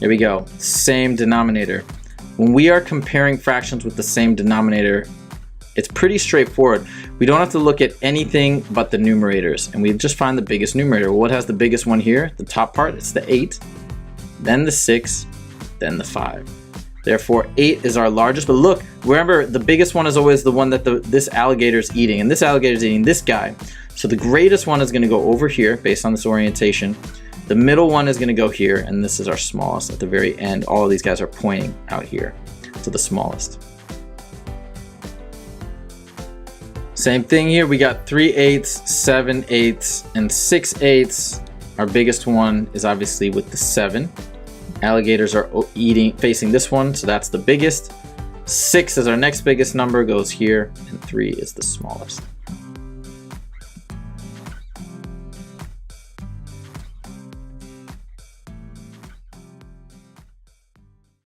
There we go, same denominator. When we are comparing fractions with the same denominator, it's pretty straightforward. We don't have to look at anything but the numerators, and we just find the biggest numerator. What has the biggest one here? The top part, it's the 8, then the 6, then the 5. Therefore, 8 is our largest, but look, remember, the biggest one is always the one that this alligator's eating, and this alligator's eating this guy. So the greatest one is gonna go over here based on this orientation. The middle one is gonna go here, and this is our smallest at the very end. All of these guys are pointing out here to the smallest. Same thing here, we got 3/8, 7/8, and 6/8. Our biggest one is obviously with the 7. Alligators are facing this one, so that's the biggest. 6 is our next biggest number, goes here, and 3 is the smallest.